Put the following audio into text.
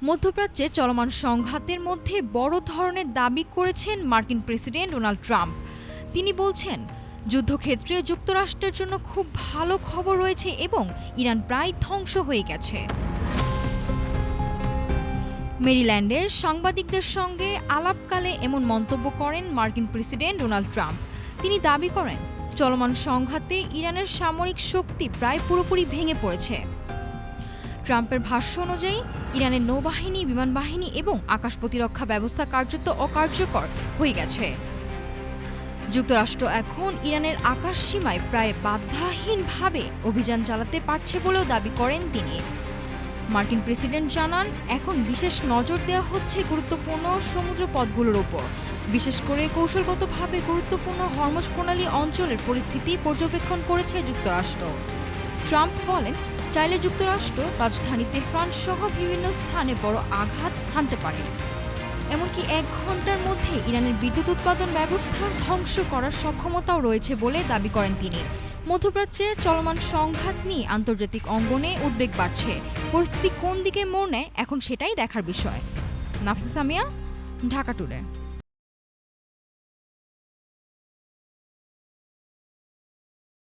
মধ্যপ্রাচ্যে চলমান সংঘাতের মধ্যে বড় ধরনের দাবি করেছেন মার্কিন প্রেসিডেন্ট ডোনাল্ড ট্রাম্প। তিনি বলছেন, যুদ্ধক্ষেত্রে যুক্তরাষ্ট্রের জন্য খুব ভালো খবর রয়েছে এবং ইরান প্রায় ধ্বংস হয়ে গেছে। মেরিল্যান্ডের সাংবাদিকদের সঙ্গে আলাপকালে এমন মন্তব্য করেন মার্কিন প্রেসিডেন্ট ডোনাল্ড ট্রাম্প। তিনি দাবি করেন, চলমান সংঘাতে ইরানের সামরিক শক্তি প্রায় পুরোপুরি ভেঙে পড়েছে। ট্রাম্পের ভাষ্য অনুযায়ী ইরানের নৌবাহিনী, বিমান বাহিনী এবং আকাশ প্রতিরক্ষা ব্যবস্থা কার্যত অকার্যকর হয়ে গেছে। যুক্তরাষ্ট্র এখন ইরানের আকাশ সীমায় প্রায় বাধাহীনভাবে অভিযান চালাতে পারছে বলেও দাবি করেন তিনি। মার্কিন প্রেসিডেন্ট জানান, এখন বিশেষ নজর দেওয়া হচ্ছে গুরুত্বপূর্ণ সমুদ্র পথগুলোর ওপর, বিশেষ করে কৌশলগতভাবে গুরুত্বপূর্ণ হরমুজ প্রণালী অঞ্চলের পরিস্থিতি পর্যবেক্ষণ করেছে যুক্তরাষ্ট্র। ট্রাম্প বলেন, চাইলে যুক্তরাষ্ট্র রাজধানী তেহরান সহ বিভিন্ন স্থানে বড় আঘাত হানতে পারে। এমনকি 1 ঘন্টার মধ্যে ইরানের বিদ্যুৎ উৎপাদন ব্যবস্থা ধ্বংস করার সক্ষমতাও রয়েছে বলে দাবি করেন তিনি। মধ্যপ্রাচ্যে চলমান সংঘাত নিয়ে আন্তর্জাতিক অঙ্গনে উদ্বেগ বাড়ছে। পরিস্থিতি কোন দিকে মোড় নেয় এখন সেটাই দেখার বিষয়। নাফিসা সামিয়া, ঢাকা টুডে।